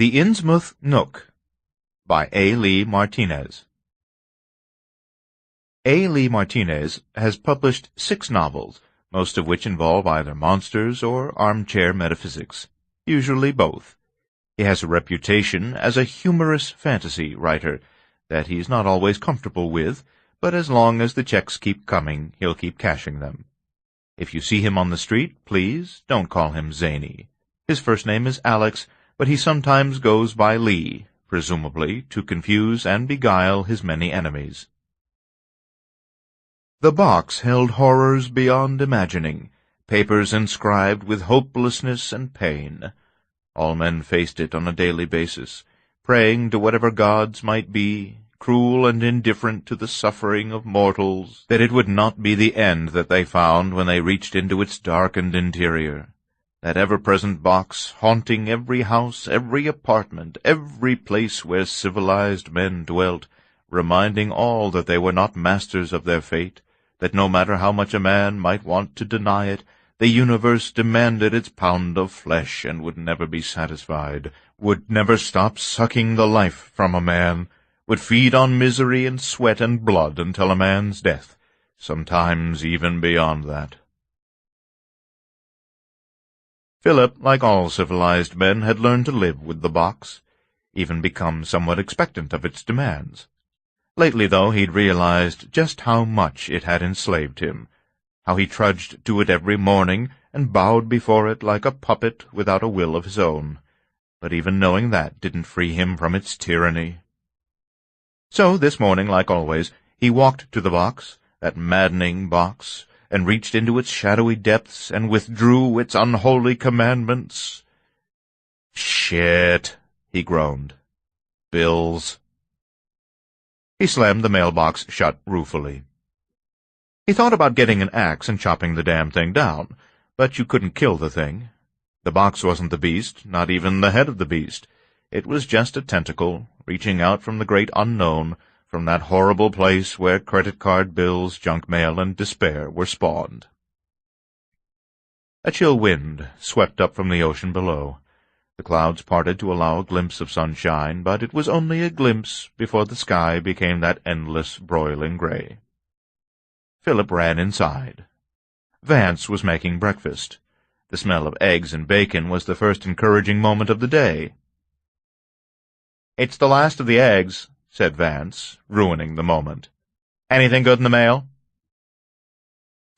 The Innsmouth Nook by A. Lee Martinez. A. Lee Martinez has published 6 novels, most of which involve either monsters or armchair metaphysics, usually both. He has a reputation as a humorous fantasy writer that he's not always comfortable with, but as long as the checks keep coming, he'll keep cashing them. If you see him on the street, please don't call him Zany. His first name is Alex, but he sometimes goes by Lee, presumably to confuse and beguile his many enemies. The box held horrors beyond imagining, papers inscribed with hopelessness and pain. All men faced it on a daily basis, praying to whatever gods might be, cruel and indifferent to the suffering of mortals, that it would not be the end that they found when they reached into its darkened interior. That ever-present box haunting every house, every apartment, every place where civilized men dwelt, reminding all that they were not masters of their fate, that no matter how much a man might want to deny it, the universe demanded its pound of flesh and would never be satisfied, would never stop sucking the life from a man, would feed on misery and sweat and blood until a man's death, sometimes even beyond that. Philip, like all civilized men, had learned to live with the box, even become somewhat expectant of its demands. Lately, though, he'd realized just how much it had enslaved him, how he trudged to it every morning and bowed before it like a puppet without a will of his own. But even knowing that didn't free him from its tyranny. So, this morning, like always, he walked to the box, that maddening box, and reached into its shadowy depths and withdrew its unholy commandments. "Shit," he groaned. "Bills." He slammed the mailbox shut ruefully. He thought about getting an axe and chopping the damn thing down, but you couldn't kill the thing. The box wasn't the beast, not even the head of the beast. It was just a tentacle, reaching out from the great unknown, from that horrible place where credit card bills, junk mail, and despair were spawned. A chill wind swept up from the ocean below. The clouds parted to allow a glimpse of sunshine, but it was only a glimpse before the sky became that endless, broiling gray. Philip ran inside. Vance was making breakfast. The smell of eggs and bacon was the first encouraging moment of the day. "It's the last of the eggs," said Vance, ruining the moment. "Anything good in the mail?"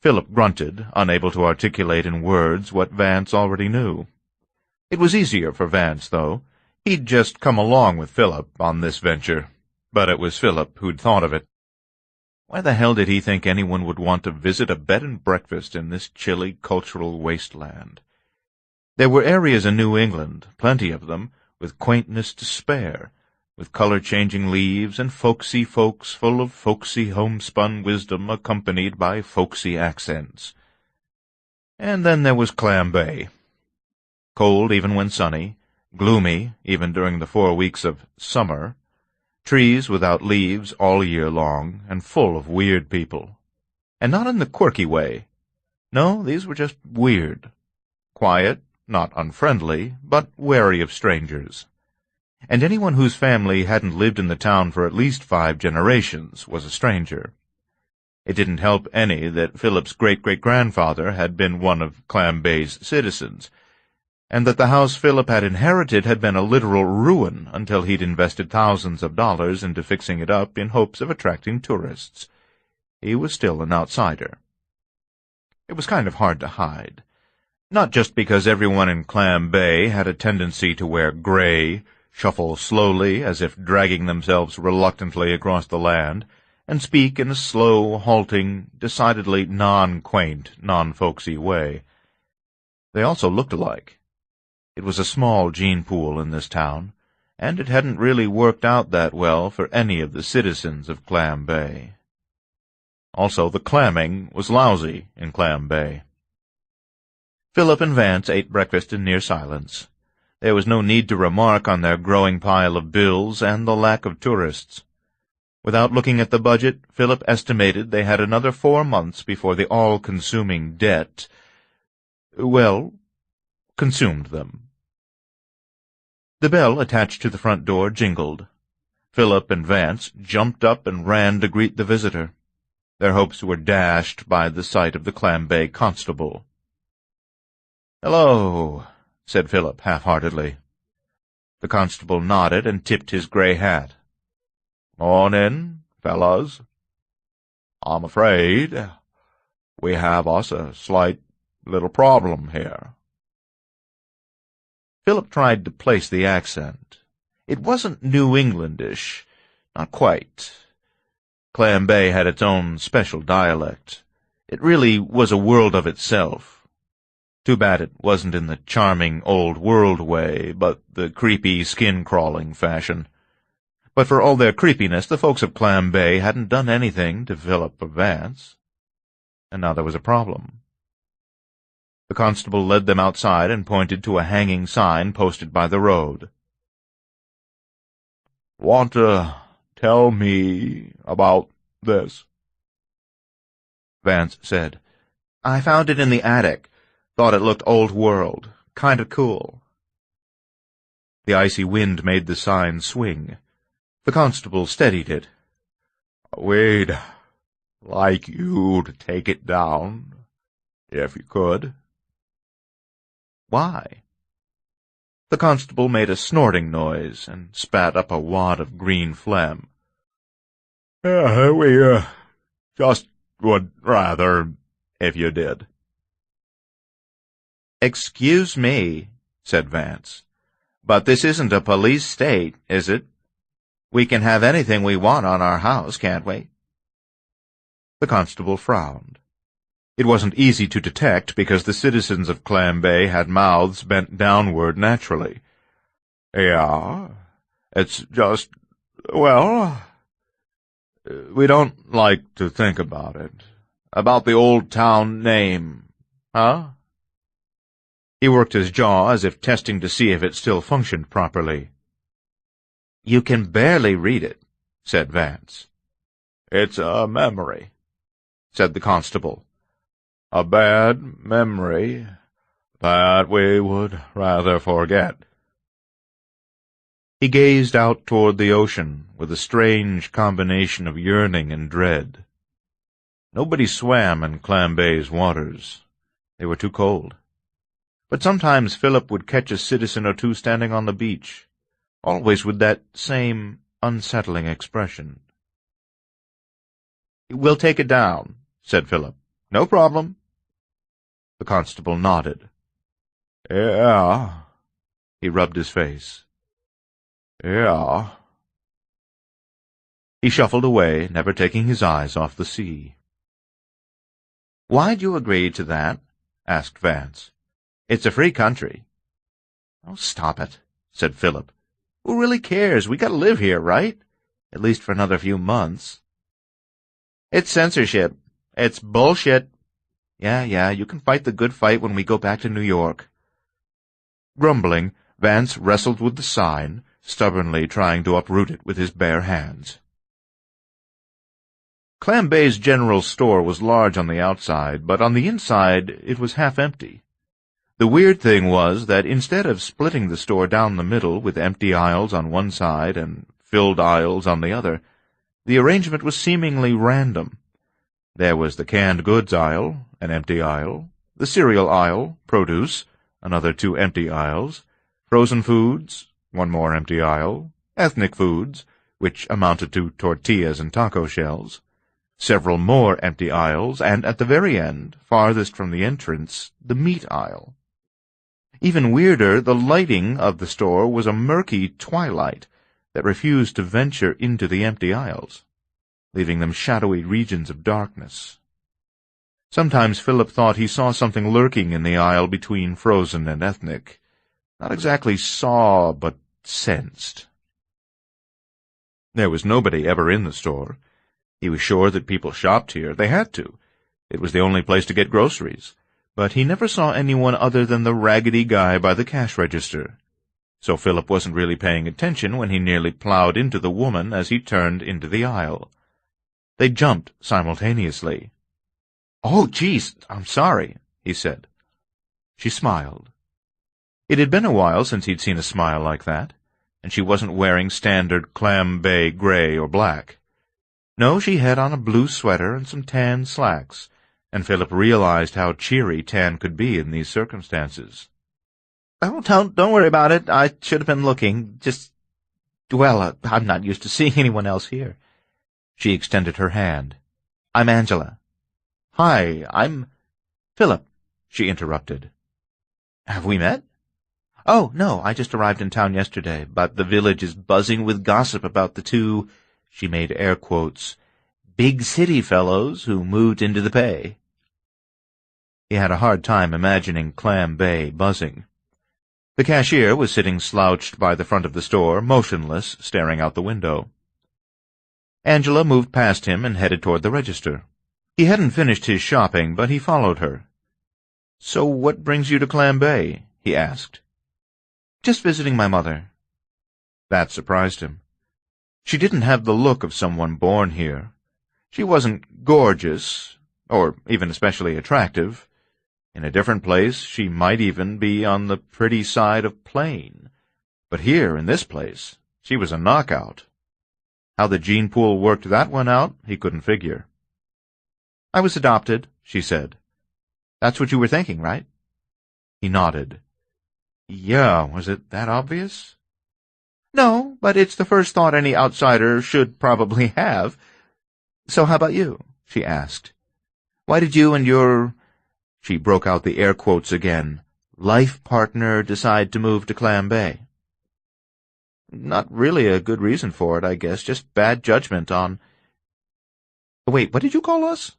Philip grunted, unable to articulate in words what Vance already knew. It was easier for Vance, though. He'd just come along with Philip on this venture, but it was Philip who'd thought of it. Why the hell did he think anyone would want to visit a bed and breakfast in this chilly cultural wasteland? There were areas in New England, plenty of them, with quaintness to spare, with color-changing leaves and folksy folks full of folksy homespun wisdom accompanied by folksy accents. And then there was Clam Bay. Cold even when sunny, gloomy even during the 4 weeks of summer, trees without leaves all year long, and full of weird people. And not in the quirky way. No, these were just weird. Quiet, not unfriendly, but wary of strangers. And anyone whose family hadn't lived in the town for at least 5 generations was a stranger. It didn't help any that Philip's great-great-grandfather had been one of Clam Bay's citizens, and that the house Philip had inherited had been a literal ruin until he'd invested thousands of dollars into fixing it up in hopes of attracting tourists. He was still an outsider. It was kind of hard to hide. Not just because everyone in Clam Bay had a tendency to wear gray, shuffle slowly as if dragging themselves reluctantly across the land, and speak in a slow, halting, decidedly non-quaint, non-folksy way. They also looked alike. It was a small gene pool in this town, and it hadn't really worked out that well for any of the citizens of Clam Bay. Also, the clamming was lousy in Clam Bay. Philip and Vance ate breakfast in near silence. There was no need to remark on their growing pile of bills and the lack of tourists. Without looking at the budget, Philip estimated they had another 4 months before the all-consuming debt, consumed them. The bell attached to the front door jingled. Philip and Vance jumped up and ran to greet the visitor. Their hopes were dashed by the sight of the Clam Bay constable. "Hello," said Philip half-heartedly. The constable nodded and tipped his grey hat. "Mornin', fellas. I'm afraid we have us a slight little problem here." Philip tried to place the accent. It wasn't New Englandish, not quite. Clam Bay had its own special dialect. It really was a world of itself. Too bad it wasn't in the charming old world way, but the creepy, skin-crawling fashion. But for all their creepiness, the folks of Clam Bay hadn't done anything to Philip or Vance. And now there was a problem. The constable led them outside and pointed to a hanging sign posted by the road. "Want to tell me about this?" Vance said, "I found it in the attic. Thought it looked old world. Kinda cool." The icy wind made the sign swing. The constable steadied it. "We'd like you to take it down, if you could." "Why?" The constable made a snorting noise and spat up a wad of green phlegm. "We just would rather if you did." "Excuse me," said Vance, "but this isn't a police state, is it? We can have anything we want on our house, can't we?" The constable frowned. It wasn't easy to detect because the citizens of Clam Bay had mouths bent downward naturally. "Yeah, it's just, well, we don't like to think about it. About the old town name, huh?" He worked his jaw as if testing to see if it still functioned properly. "You can barely read it," said Vance. "It's a memory," said the constable. "A bad memory that we would rather forget." He gazed out toward the ocean with a strange combination of yearning and dread. Nobody swam in Clam Bay's waters. They were too cold. But sometimes Philip would catch a citizen or two standing on the beach, always with that same unsettling expression. "We'll take it down," said Philip. "No problem." The constable nodded. "Yeah." He rubbed his face. "Yeah." He shuffled away, never taking his eyes off the sea. "Why'd you agree to that?" asked Vance. "It's a free country." "Oh, stop it," said Philip. "Who really cares? We gotta live here, right? At least for another few months." "It's censorship. It's bullshit." Yeah, you can fight the good fight when we go back to New York." Grumbling, Vance wrestled with the sign, stubbornly trying to uproot it with his bare hands. Clam Bay's general store was large on the outside, but on the inside it was half empty. The weird thing was that instead of splitting the store down the middle with empty aisles on one side and filled aisles on the other, the arrangement was seemingly random. There was the canned goods aisle, an empty aisle, the cereal aisle, produce, another 2 empty aisles, frozen foods, 1 more empty aisle, ethnic foods, which amounted to tortillas and taco shells, several more empty aisles, and at the very end, farthest from the entrance, the meat aisle. Even weirder, the lighting of the store was a murky twilight that refused to venture into the empty aisles, leaving them shadowy regions of darkness. Sometimes Philip thought he saw something lurking in the aisle between frozen and ethnic. Not exactly saw, but sensed. There was nobody ever in the store. He was sure that people shopped here. They had to. It was the only place to get groceries. But he never saw anyone other than the raggedy guy by the cash register. So Philip wasn't really paying attention when he nearly plowed into the woman as he turned into the aisle. They jumped simultaneously. "Oh, geez, I'm sorry," he said. She smiled. It had been a while since he'd seen a smile like that, and she wasn't wearing standard clam bay gray or black. No, she had on a blue sweater and some tan slacks, and Philip realized how cheery tan could be in these circumstances. "Oh, don't worry about it. I should have been looking. I'm not used to seeing anyone else here." She extended her hand. "I'm Angela." "Hi, I'm—" "Philip," she interrupted. "Have we met?" "Oh, no, I just arrived in town yesterday, but the village is buzzing with gossip about the two," she made air quotes, "big city fellows who moved into the Bay." He had a hard time imagining Clam Bay buzzing. The cashier was sitting slouched by the front of the store, motionless, staring out the window. Angela moved past him and headed toward the register. He hadn't finished his shopping, but he followed her. "So what brings you to Clam Bay?" he asked. "Just visiting my mother." That surprised him. She didn't have the look of someone born here. She wasn't gorgeous, or even especially attractive. In a different place, she might even be on the pretty side of plain. But here, in this place, she was a knockout. How the gene pool worked that one out, he couldn't figure. "I was adopted," she said. "That's what you were thinking, right?" He nodded. "Yeah, was it that obvious?" "No, but it's the first thought any outsider should probably have." "So how about you?" she asked. "Why did you and your—" she broke out the air quotes again, "life partner decide to move to Clam Bay?" "Not really a good reason for it, I guess. Just bad judgment on—" "Wait, what did you call us?"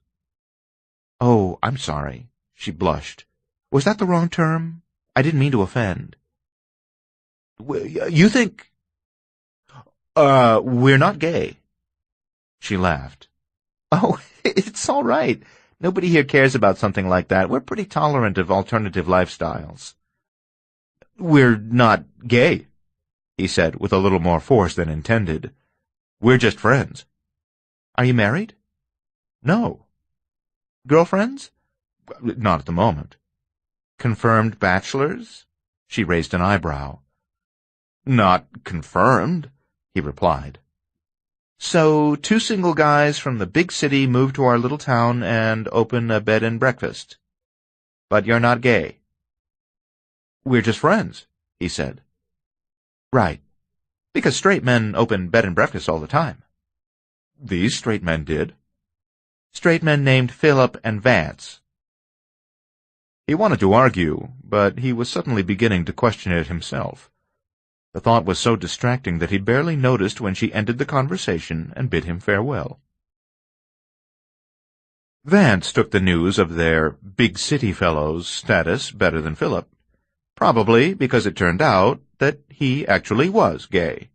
"Oh, I'm sorry." She blushed. "Was that the wrong term? I didn't mean to offend." "You think—" we're not gay." She laughed. "Oh, it's all right. Nobody here cares about something like that. We're pretty tolerant of alternative lifestyles." "We're not gay," he said with a little more force than intended. "We're just friends." "Are you married?" "No." "Girlfriends?" "Not at the moment." "Confirmed bachelors?" She raised an eyebrow. "Not confirmed," he replied. "So 2 single guys from the big city move to our little town and open a bed and breakfast. But you're not gay." "We're just friends," he said. "Right. Because straight men open bed and breakfasts all the time." "These straight men did." "Straight men named Philip and Vance." He wanted to argue, but he was suddenly beginning to question it himself. The thought was so distracting that he barely noticed when she ended the conversation and bid him farewell. Vance took the news of their big city fellows' status better than Philip, probably because it turned out that he actually was gay.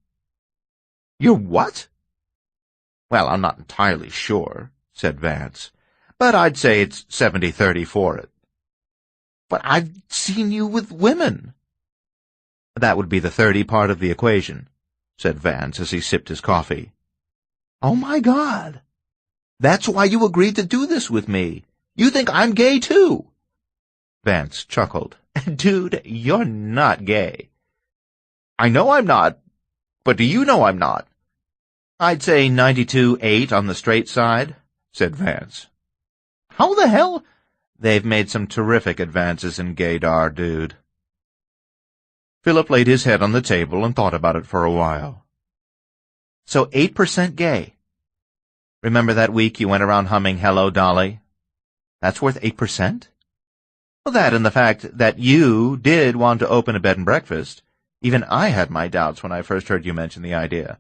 "You're what?" "Well, I'm not entirely sure," said Vance, "but I'd say it's 70-30 for it." "But I've seen you with women." "That would be the 30 part of the equation," said Vance as he sipped his coffee. "Oh, my God! That's why you agreed to do this with me. You think I'm gay, too." Vance chuckled. "Dude, you're not gay." "I know I'm not, but do you know I'm not?" "I'd say 92-8 on the straight side," said Vance. "How the hell—" "They've made some terrific advances in gaydar, dude." Philip laid his head on the table and thought about it for a while. "So 8% gay. Remember that week you went around humming Hello, Dolly? That's worth 8%? Well, that and the fact that you did want to open a bed and breakfast. Even I had my doubts when I first heard you mention the idea."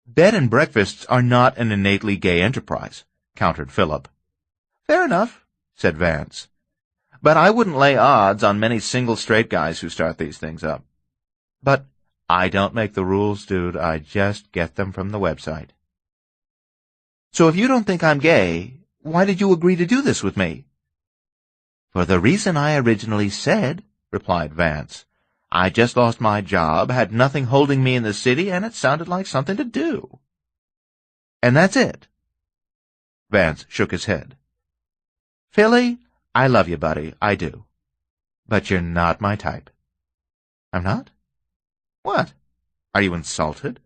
"Bed and breakfasts are not an innately gay enterprise," countered Philip. "Fair enough," said Vance. "But I wouldn't lay odds on many single straight guys who start these things up. But I don't make the rules, dude. I just get them from the website." "So if you don't think I'm gay, why did you agree to do this with me?" "For the reason I originally said," replied Vance. "I just lost my job, had nothing holding me in the city, and it sounded like something to do." "And that's it?" Vance shook his head. "Philly, I love you, buddy. I do. But you're not my type. I'm not? What? Are you insulted?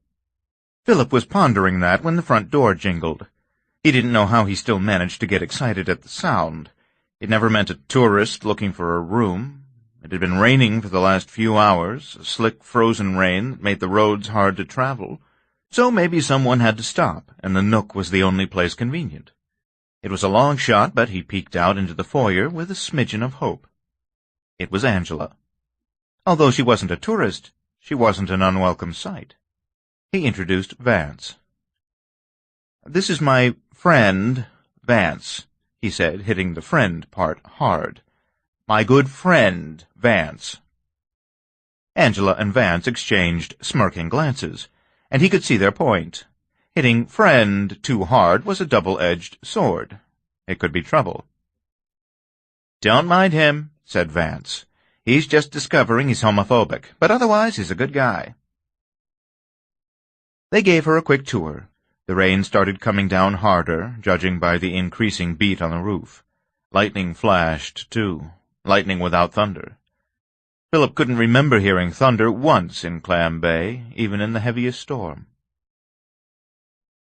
Philip was pondering that when the front door jingled. He didn't know how he still managed to get excited at the sound. It never meant a tourist looking for a room. It had been raining for the last few hours, a slick, frozen rain that made the roads hard to travel. So maybe someone had to stop, and the Nook was the only place convenient. It was a long shot, but he peeked out into the foyer with a smidgen of hope. It was Angela. Although she wasn't a tourist, she wasn't an unwelcome sight. He introduced Vance. "This is my friend, Vance," he said, hitting the friend part hard. "My good friend, Vance." Angela and Vance exchanged smirking glances, and he could see their point. Hitting friend too hard was a double-edged sword. It could be trouble. "Don't mind him," said Vance. "He's just discovering he's homophobic, but otherwise he's a good guy." They gave her a quick tour. The rain started coming down harder, judging by the increasing beat on the roof. Lightning flashed, too. Lightning without thunder. Philip couldn't remember hearing thunder once in Clam Bay, even in the heaviest storm.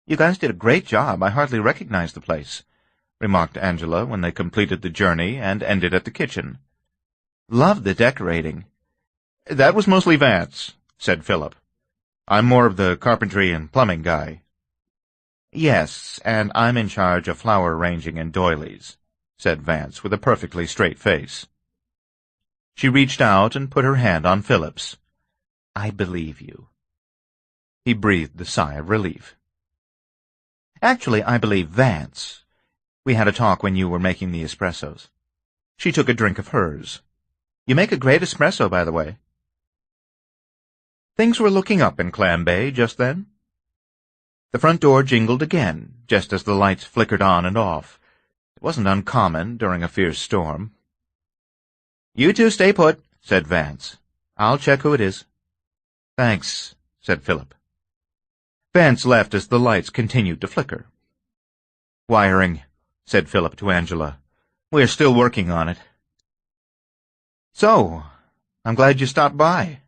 "You guys did a great job. I hardly recognized the place," remarked Angela when they completed the journey and ended at the kitchen. "Loved the decorating." "That was mostly Vance," said Philip. "I'm more of the carpentry and plumbing guy." "Yes, and I'm in charge of flower arranging and doilies," said Vance with a perfectly straight face. She reached out and put her hand on Philip's. "I believe you." He breathed a sigh of relief. "Actually, I believe Vance. We had a talk when you were making the espressos." She took a drink of hers. "You make a great espresso, by the way." Things were looking up in Clam Bay just then. The front door jingled again, just as the lights flickered on and off. It wasn't uncommon during a fierce storm. "You two stay put," said Vance. "I'll check who it is." "Thanks," said Philip. Vance left as the lights continued to flicker. "Wiring," said Philip to Angela. "We're still working on it." "So, I'm glad you stopped by."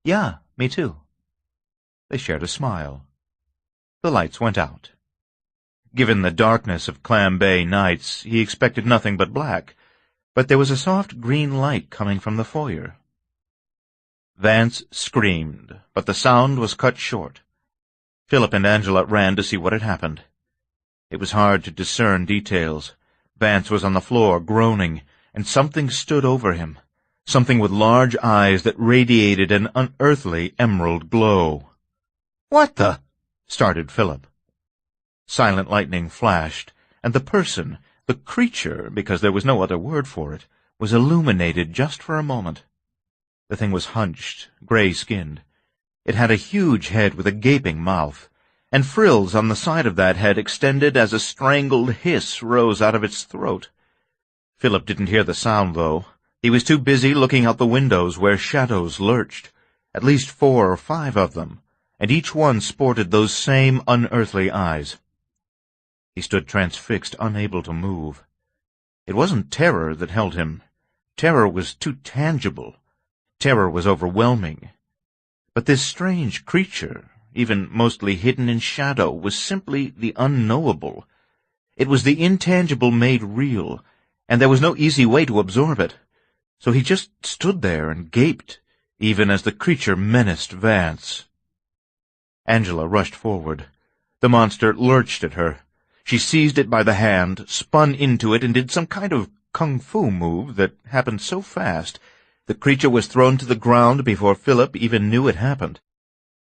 "Yeah, me too." They shared a smile. The lights went out. Given the darkness of Clam Bay nights, he expected nothing but black, but there was a soft green light coming from the foyer. Vance screamed, but the sound was cut short. Philip and Angela ran to see what had happened. It was hard to discern details. Vance was on the floor, groaning, and something stood over him, something with large eyes that radiated an unearthly emerald glow. "What the—" started Philip. Silent lightning flashed, and the person, the creature, because there was no other word for it, was illuminated just for a moment. The thing was hunched, gray-skinned. It had a huge head with a gaping mouth, and frills on the side of that head extended as a strangled hiss rose out of its throat. Philip didn't hear the sound, though. He was too busy looking out the windows where shadows lurched, at least 4 or 5 of them, and each one sported those same unearthly eyes. He stood transfixed, unable to move. It wasn't terror that held him. Terror was too tangible. Terror was overwhelming. But this strange creature, even mostly hidden in shadow, was simply the unknowable. It was the intangible made real, and there was no easy way to absorb it. So he just stood there and gaped, even as the creature menaced Vance. Angela rushed forward. The monster lurched at her. She seized it by the hand, spun into it, and did some kind of kung fu move that happened so fast the creature was thrown to the ground before Philip even knew it happened.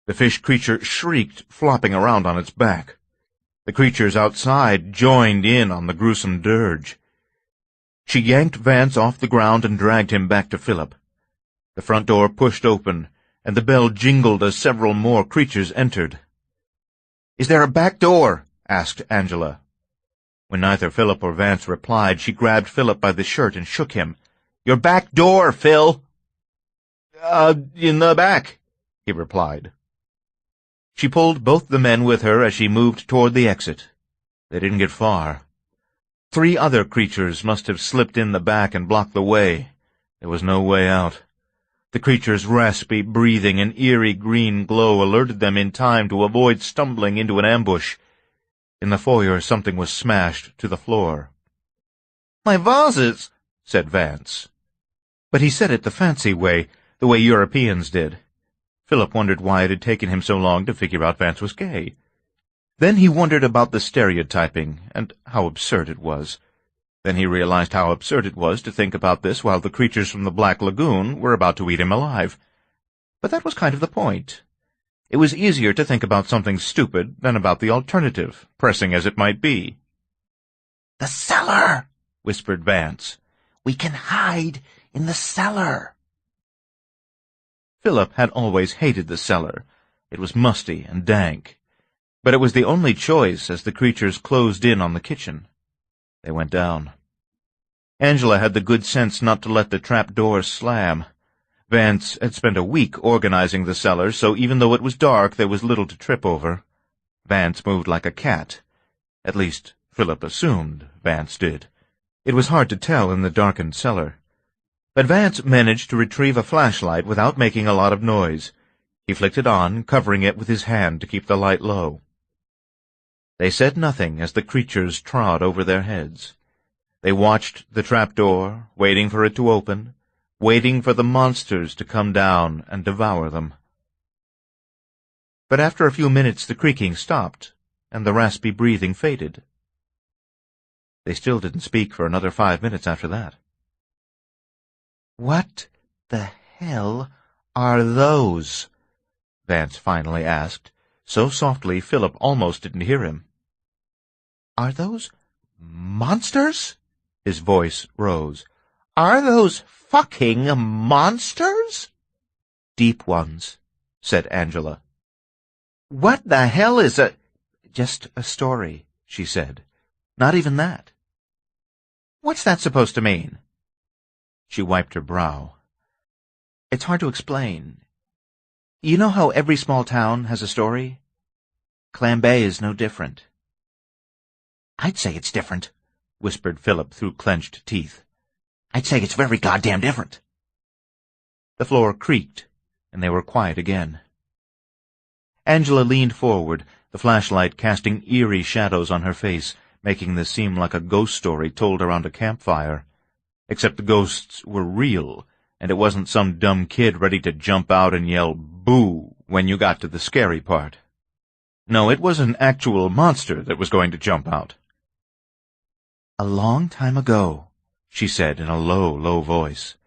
The fish creature shrieked, flopping around on its back. The creatures outside joined in on the gruesome dirge. She yanked Vance off the ground and dragged him back to Philip. The front door pushed open, and the bell jingled as several more creatures entered. "Is there a back door?" asked Angela. When neither Philip or Vance replied, she grabbed Philip by the shirt and shook him. "Your back door, Phil!" In the back," he replied. She pulled both the men with her as she moved toward the exit. They didn't get far. 3 other creatures must have slipped in the back and blocked the way. There was no way out. The creature's raspy breathing and eerie green glow alerted them in time to avoid stumbling into an ambush. In the foyer, something was smashed to the floor. "My vases," said Vance. But he said it the fancy way, the way Europeans did. Philip wondered why it had taken him so long to figure out Vance was gay. Then he wondered about the stereotyping, and how absurd it was. Then he realized how absurd it was to think about this while the creatures from the Black Lagoon were about to eat him alive. But that was kind of the point. It was easier to think about something stupid than about the alternative, pressing as it might be. "The cellar," whispered Vance. "We can hide in the cellar." Philip had always hated the cellar. It was musty and dank. But it was the only choice as the creatures closed in on the kitchen. They went down. Angela had the good sense not to let the trap door slam. Vance had spent a week organizing the cellar, so even though it was dark, there was little to trip over. Vance moved like a cat. At least, Philip assumed Vance did. It was hard to tell in the darkened cellar. But Vance managed to retrieve a flashlight without making a lot of noise. He flicked it on, covering it with his hand to keep the light low. They said nothing as the creatures trod over their heads. They watched the trapdoor, waiting for it to open, waiting for the monsters to come down and devour them. But after a few minutes the creaking stopped, and the raspy breathing faded. They still didn't speak for another 5 minutes after that. "What the hell are those?" Vance finally asked, so softly Philip almost didn't hear him. "Are those monsters?" His voice rose. "Are those fucking monsters?" "Deep ones," said Angela. "What the hell is a—" "Just a story," she said. "Not even that." "What's that supposed to mean?" She wiped her brow. "It's hard to explain. You know how every small town has a story? Clam Bay is no different." "I'd say it's different," whispered Philip through clenched teeth. "I'd say it's very goddamn different." The floor creaked, and they were quiet again. Angela leaned forward, the flashlight casting eerie shadows on her face, making this seem like a ghost story told around a campfire. Except the ghosts were real, and it wasn't some dumb kid ready to jump out and yell "boo" when you got to the scary part. No, it was an actual monster that was going to jump out. "A long time ago," she said in a low, low voice.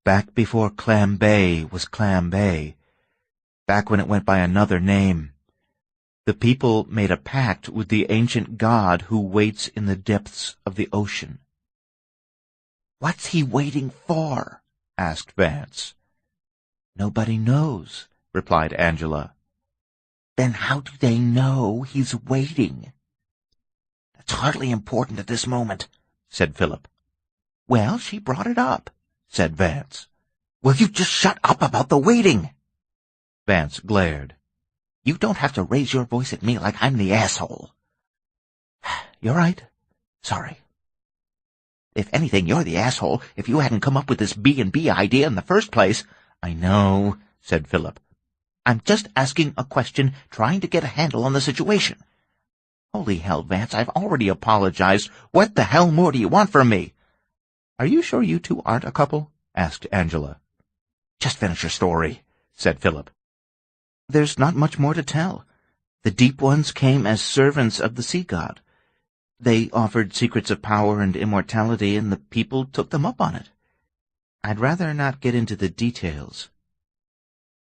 "Back before Clam Bay was Clam Bay. Back when it went by another name. The people made a pact with the ancient god who waits in the depths of the ocean." "What's he waiting for?" asked Vance. "Nobody knows," replied Angela. "Then how do they know he's waiting?" "That's hardly important at this moment," said Philip. "Well, she brought it up," said Vance. "Will you just shut up about the waiting?" Vance glared. "You don't have to raise your voice at me like I'm the asshole." "You're right. Sorry. If anything, you're the asshole if you hadn't come up with this B&B idea in the first place." "I know," said Philip. "I'm just asking a question, trying to get a handle on the situation." "Holy hell, Vance, I've already apologized. What the hell more do you want from me?" "Are you sure you two aren't a couple?" asked Angela. "Just finish your story," said Philip. "There's not much more to tell. The Deep Ones came as servants of the sea god. They offered secrets of power and immortality, and the people took them up on it. I'd rather not get into the details."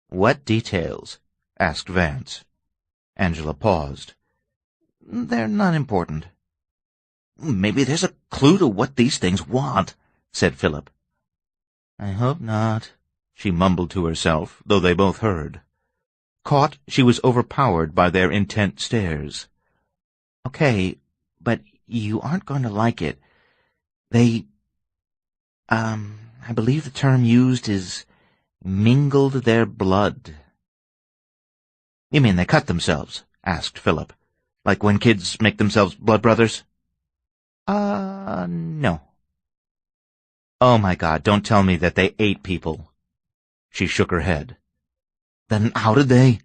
"What details?" asked Vance. Angela paused. "They're not important." "Maybe there's a clue to what these things want," said Philip. "I hope not," she mumbled to herself, though they both heard. Caught, she was overpowered by their intent stares. "Okay, but you aren't going to like it. They, I believe the term used is mingled their blood." "You mean they cut themselves?" asked Philip. "Like when kids make themselves blood brothers?" No." Oh, my God, don't tell me that they ate people. She shook her head. Then how did they?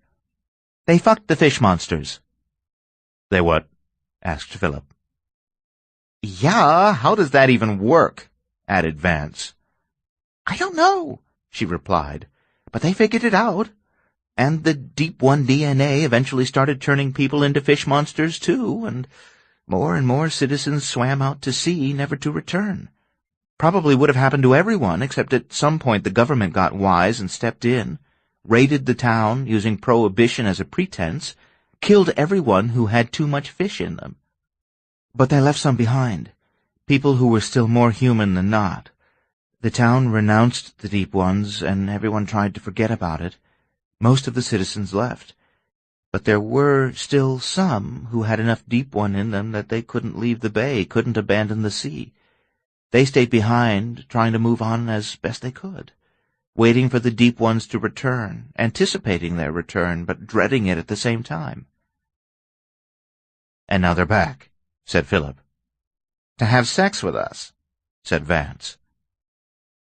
They fucked the fish monsters. They what? Asked Philip. Yeah, how does that even work? Added Vance. I don't know, she replied, but they figured it out. And the Deep One DNA eventually started turning people into fish monsters, too, and more citizens swam out to sea, never to return. Probably would have happened to everyone, except at some point the government got wise and stepped in, raided the town using prohibition as a pretense, killed everyone who had too much fish in them. But they left some behind, people who were still more human than not. The town renounced the Deep Ones, and everyone tried to forget about it. Most of the citizens left, but there were still some who had enough Deep One in them that they couldn't leave the bay, couldn't abandon the sea. They stayed behind, trying to move on as best they could, waiting for the Deep Ones to return, anticipating their return, but dreading it at the same time. And now they're back, said Philip. To have sex with us, said Vance.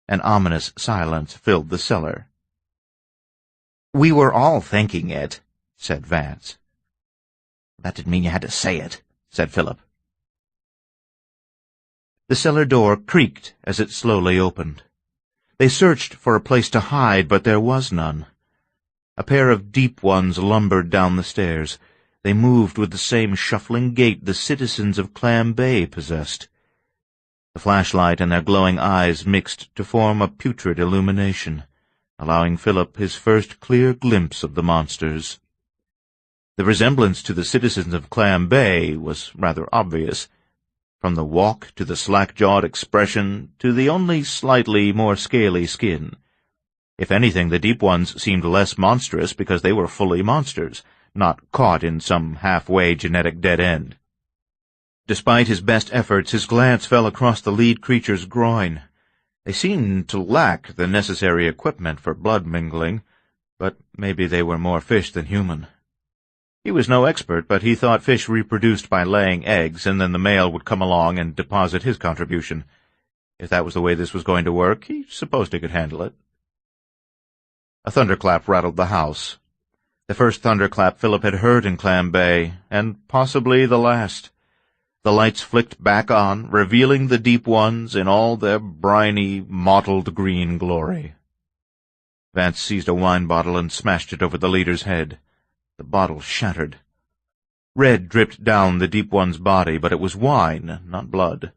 An ominous silence filled the cellar. We were all thinking it, said Vance. That didn't mean you had to say it, said Philip. The cellar door creaked as it slowly opened. They searched for a place to hide, but there was none. A pair of Deep Ones lumbered down the stairs. They moved with the same shuffling gait the citizens of Clam Bay possessed. The flashlight and their glowing eyes mixed to form a putrid illumination, allowing Philip his first clear glimpse of the monsters. The resemblance to the citizens of Clam Bay was rather obvious, from the walk to the slack-jawed expression to the only slightly more scaly skin. If anything, the Deep Ones seemed less monstrous because they were fully monsters, not caught in some halfway genetic dead end. Despite his best efforts, his glance fell across the lead creature's groin. They seemed to lack the necessary equipment for blood mingling, but maybe they were more fish than human. He was no expert, but he thought fish reproduced by laying eggs, and then the male would come along and deposit his contribution. If that was the way this was going to work, he supposed he could handle it. A thunderclap rattled the house. The first thunderclap Philip had heard in Clam Bay, and possibly the last. The lights flicked back on, revealing the Deep Ones in all their briny, mottled green glory. Vance seized a wine bottle and smashed it over the leader's head. The bottle shattered. Red dripped down the Deep One's body, but it was wine, not blood.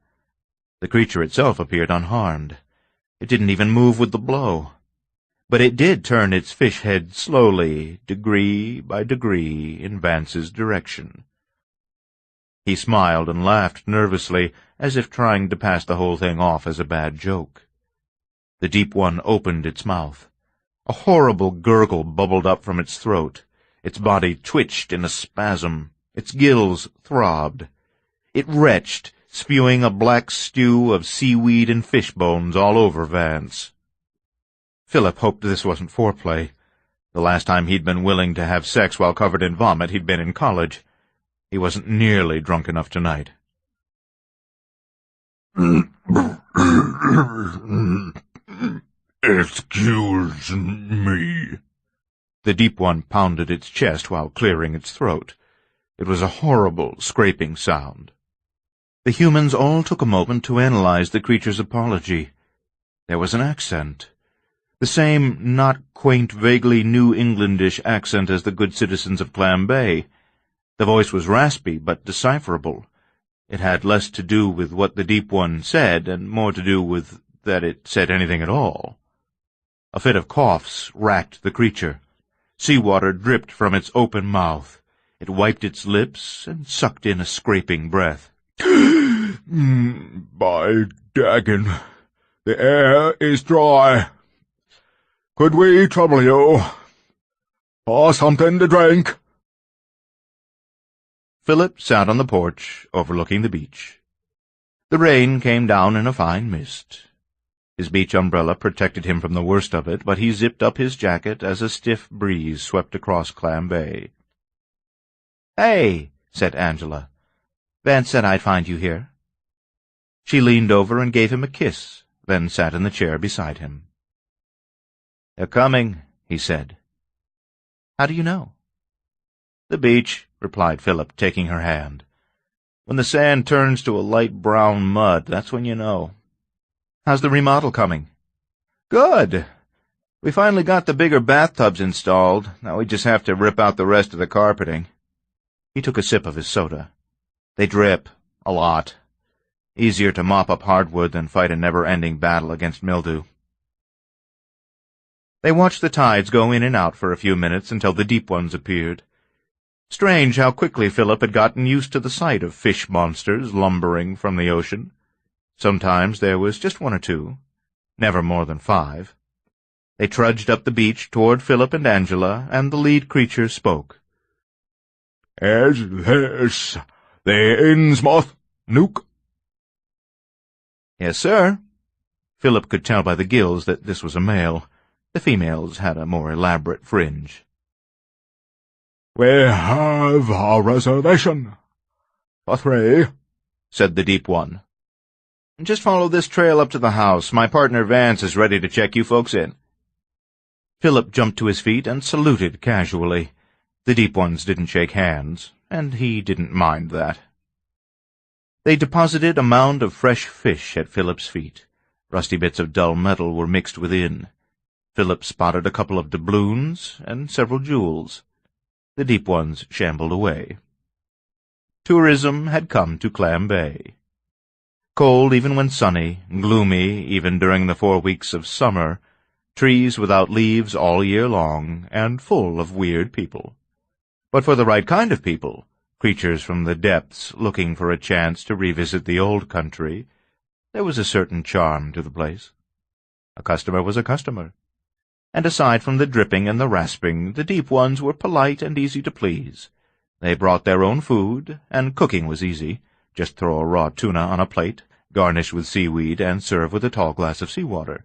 The creature itself appeared unharmed. It didn't even move with the blow. But it did turn its fish head slowly, degree by degree, in Vance's direction. He smiled and laughed nervously, as if trying to pass the whole thing off as a bad joke. The Deep One opened its mouth. A horrible gurgle bubbled up from its throat. Its body twitched in a spasm. Its gills throbbed. It retched, spewing a black stew of seaweed and fish bones all over Vance. Philip hoped this wasn't foreplay. The last time he'd been willing to have sex while covered in vomit, he'd been in college. He wasn't nearly drunk enough tonight. Excuse me. The Deep One pounded its chest while clearing its throat. It was a horrible, scraping sound. The humans all took a moment to analyze the creature's apology. There was an accent. The same not quaint, vaguely New Englandish accent as the good citizens of Clam Bay. The voice was raspy but decipherable. It had less to do with what the Deep One said, and more to do with that it said anything at all. A fit of coughs racked the creature. Seawater dripped from its open mouth. It wiped its lips and sucked in a scraping breath. By daggin, the air is dry. Could we trouble you for something to drink? Philip sat on the porch, overlooking the beach. The rain came down in a fine mist. His beach umbrella protected him from the worst of it, but he zipped up his jacket as a stiff breeze swept across Clam Bay. "Hey," said Angela. "Vance said I'd find you here." She leaned over and gave him a kiss, then sat in the chair beside him. "They're coming," he said. "How do you know?" "The beach," replied Philip, taking her hand. "When the sand turns to a light brown mud, that's when you know." "How's the remodel coming?" "Good. We finally got the bigger bathtubs installed. Now we just have to rip out the rest of the carpeting." He took a sip of his soda. "They drip. A lot. Easier to mop up hardwood than fight a never-ending battle against mildew." They watched the tides go in and out for a few minutes until the deep ones appeared. Strange how quickly Philip had gotten used to the sight of fish monsters lumbering from the ocean. Sometimes there was just one or two, never more than 5. They trudged up the beach toward Philip and Angela, and the lead creature spoke. "Is this the Innsmouth, Nook?" "Yes, sir." Philip could tell by the gills that this was a male. The females had a more elaborate fringe. "We have a reservation. For 3, said the deep one. "Just follow this trail up to the house. My partner Vance is ready to check you folks in." Philip jumped to his feet and saluted casually. The deep ones didn't shake hands, and he didn't mind that. They deposited a mound of fresh fish at Philip's feet. Rusty bits of dull metal were mixed within. Philip spotted a couple of doubloons and several jewels. The deep ones shambled away. Tourism had come to Clam Bay. Cold even when sunny, gloomy even during the 4 weeks of summer, trees without leaves all year long, and full of weird people. But for the right kind of people, creatures from the depths looking for a chance to revisit the old country, there was a certain charm to the place. A customer was a customer. And aside from the dripping and the rasping, the deep ones were polite and easy to please. They brought their own food, and cooking was easy. Just throw a raw tuna on a plate, garnish with seaweed, and serve with a tall glass of seawater.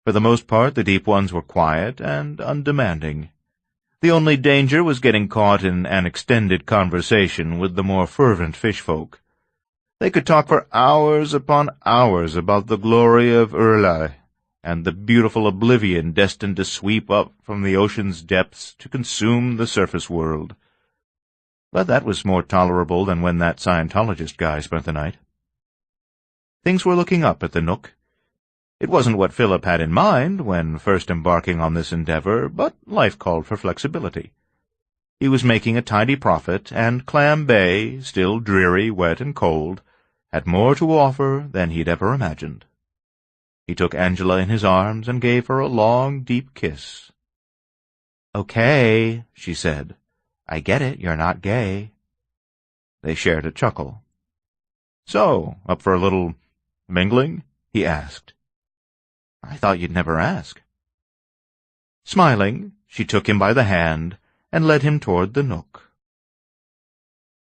For the most part, the deep ones were quiet and undemanding. The only danger was getting caught in an extended conversation with the more fervent fish-folk. They could talk for hours upon hours about the glory of Urla, and the beautiful oblivion destined to sweep up from the ocean's depths to consume the surface world. But that was more tolerable than when that Scientologist guy spent the night. Things were looking up at the Nook. It wasn't what Philip had in mind when first embarking on this endeavor, but life called for flexibility. He was making a tidy profit, and Clam Bay, still dreary, wet, and cold, had more to offer than he'd ever imagined. He took Angela in his arms and gave her a long, deep kiss. "Okay," she said. "I get it, you're not gay." They shared a chuckle. "So, up for a little mingling?" he asked. "I thought you'd never ask." Smiling, she took him by the hand and led him toward the Nook.